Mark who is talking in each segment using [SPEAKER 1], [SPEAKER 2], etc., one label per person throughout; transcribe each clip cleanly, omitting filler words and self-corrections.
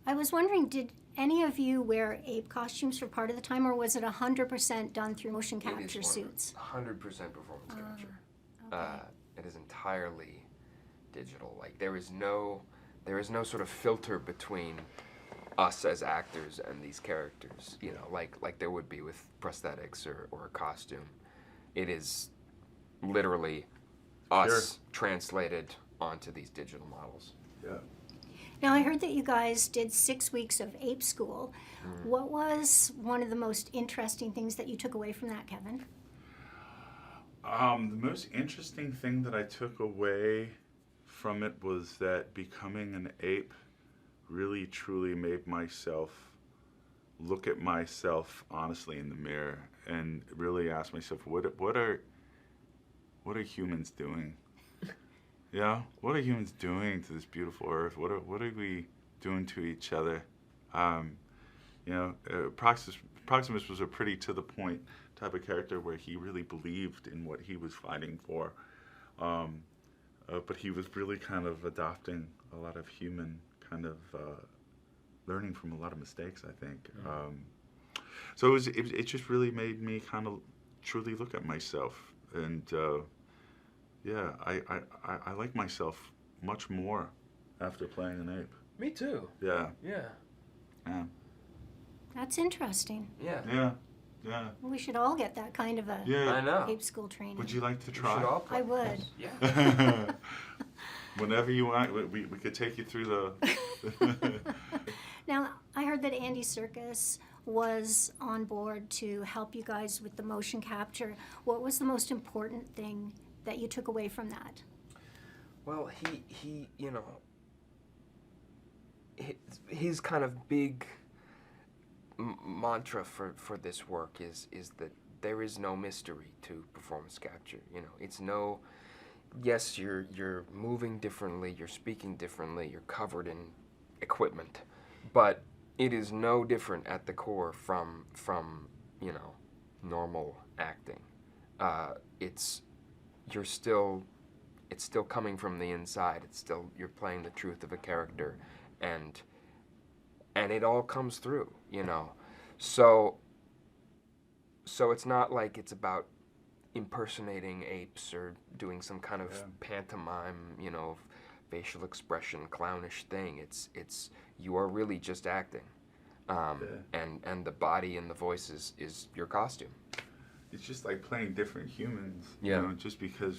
[SPEAKER 1] I was wondering, did any of you wear ape costumes for part of the time, or was it 100% done through motion capture suits?
[SPEAKER 2] 100% performance capture.
[SPEAKER 1] Okay.
[SPEAKER 2] It is entirely digital. Like there is no sort of filter between us as actors and these characters. You know, like there would be with prosthetics or a costume. It is literally us translated onto these digital models.
[SPEAKER 3] Yeah.
[SPEAKER 1] Now, I heard that you guys did 6 weeks of ape school. What was one of the most interesting things that you took away from that, Kevin?
[SPEAKER 3] The most interesting thing that I took away from it was that becoming an ape really truly made myself look at myself honestly in the mirror and really ask myself, what are humans doing? Yeah, what are humans doing to this beautiful earth? What are we doing to each other? Proximus was a pretty to the point type of character where he really believed in what he was fighting for, but he was really kind of adopting a lot of human kind of learning from a lot of mistakes, I think. So it just really made me kind of truly look at myself, and yeah, I like myself much more after playing an ape.
[SPEAKER 2] Me too.
[SPEAKER 3] Yeah.
[SPEAKER 2] Yeah.
[SPEAKER 3] Yeah.
[SPEAKER 1] That's interesting.
[SPEAKER 2] Yeah.
[SPEAKER 3] Yeah. Yeah.
[SPEAKER 1] Well, we should all get that kind of a
[SPEAKER 2] I know.
[SPEAKER 1] ape school training.
[SPEAKER 3] Would you like to
[SPEAKER 2] We should
[SPEAKER 3] try?
[SPEAKER 2] all play.
[SPEAKER 1] I would.
[SPEAKER 2] Yeah.
[SPEAKER 3] Whenever you want, we could take you through the.
[SPEAKER 1] Now, I heard that Andy Serkis was on board to help you guys with the motion capture. What was the most important thing that you took away from that?
[SPEAKER 2] Well, he you know, his kind of big mantra for this work is that there is no mystery to performance capture. You know, it's no. Yes, you're moving differently, you're speaking differently, you're covered in equipment, but it is no different at the core from you know, normal acting. It's still coming from the inside. It's still, you're playing the truth of a character, and it all comes through, you know. So it's not like it's about impersonating apes or doing some kind of pantomime, you know, facial expression, clownish thing. It's you are really just acting, and the body and the voice is your costume.
[SPEAKER 3] It's just like playing different humans.
[SPEAKER 2] Yeah.
[SPEAKER 3] You know, just because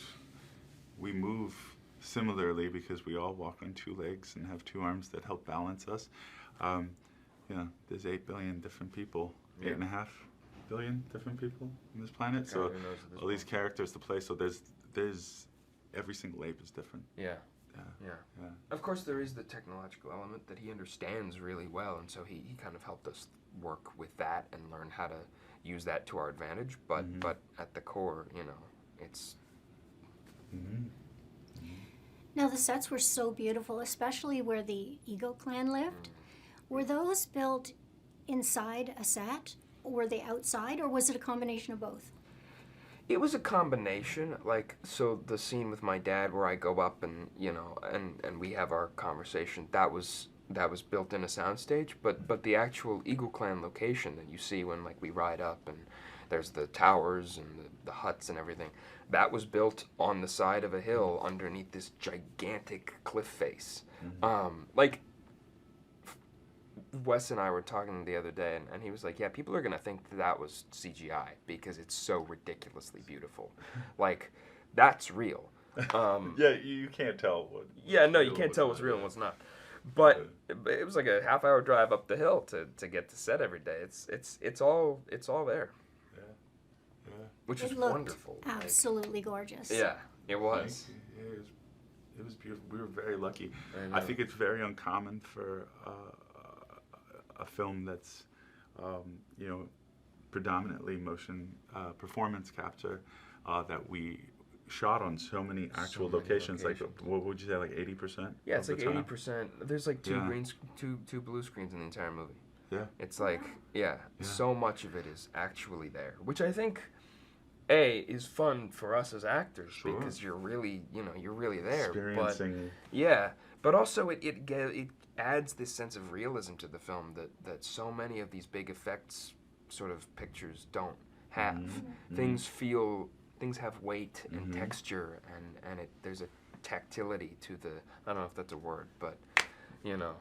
[SPEAKER 3] we move similarly, because we all walk on two legs and have two arms that help balance us. You know, there's 8 billion different people, 8.5 billion different people on this planet. So all these characters to play. So there's every single ape is different.
[SPEAKER 2] Yeah.
[SPEAKER 3] Yeah.
[SPEAKER 2] Of course, there is the technological element that he understands really well, and so he kind of helped us work with that and learn how to use that to our advantage. But at the core, you know, it's.
[SPEAKER 1] Now, the sets were so beautiful, especially where the Eagle clan lived. Were those built inside a set? Were they outside, or was it a combination of both?
[SPEAKER 2] It was a combination, like, so the scene with my dad where I go up and, you know, and we have our conversation, that was built in a soundstage, but the actual Eagle Clan location that you see when, like, we ride up and there's the towers and the huts and everything, that was built on the side of a hill underneath this gigantic cliff face. Like, Wes and I were talking the other day, and he was like, yeah, people are going to think that was CGI because it's so ridiculously beautiful. Like, that's real.
[SPEAKER 3] Yeah, you can't tell what.
[SPEAKER 2] Yeah, no, you can't tell what's real and what's not. But it was like a half-hour drive up the hill to get to set every day. It's all there.
[SPEAKER 3] Yeah.
[SPEAKER 2] Which
[SPEAKER 1] It
[SPEAKER 2] is
[SPEAKER 1] looked
[SPEAKER 2] wonderful.
[SPEAKER 1] absolutely gorgeous.
[SPEAKER 2] Yeah, it was.
[SPEAKER 3] It was beautiful. We were very lucky.
[SPEAKER 2] I
[SPEAKER 3] I think it's very uncommon for a film that's, you know, predominantly motion performance capture that we shot on so many actual locations. Like, what would you say, like 80%?
[SPEAKER 2] Yeah, it's like 80%. There's like two blue screens in the entire movie.
[SPEAKER 3] Yeah.
[SPEAKER 2] It's like, so much of it is actually there, which I think, is fun for us as actors because you're really, you know, you're really there.
[SPEAKER 3] Experiencing.
[SPEAKER 2] But also it adds this sense of realism to the film that so many of these big effects sort of pictures don't have. Things have weight and texture, and there's a tactility to the, I don't know if that's a word, but you know,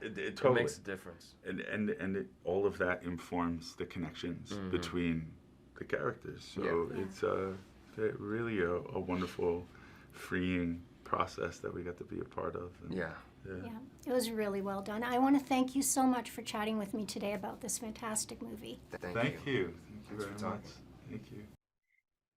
[SPEAKER 3] it totally
[SPEAKER 2] makes a difference.
[SPEAKER 3] And all of that informs the connections between the characters. So it's really a wonderful, freeing process that we got to be a part of. And,
[SPEAKER 1] Yeah, it was really well done. I want to thank you so much for chatting with me today about this fantastic movie.
[SPEAKER 3] Thank you. Thank you
[SPEAKER 2] Thanks for
[SPEAKER 3] very much.
[SPEAKER 2] talking.
[SPEAKER 3] Thank you.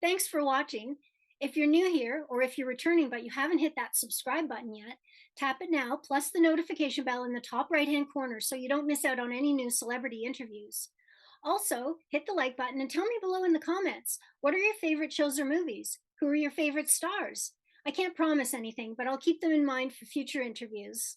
[SPEAKER 1] Thanks for watching. If you're new here, or if you're returning but you haven't hit that subscribe button yet, tap it now, plus the notification bell in the top right-hand corner so you don't miss out on any new celebrity interviews. Also, hit the like button and tell me below in the comments, what are your favorite shows or movies? Who are your favorite stars? I can't promise anything, but I'll keep them in mind for future interviews.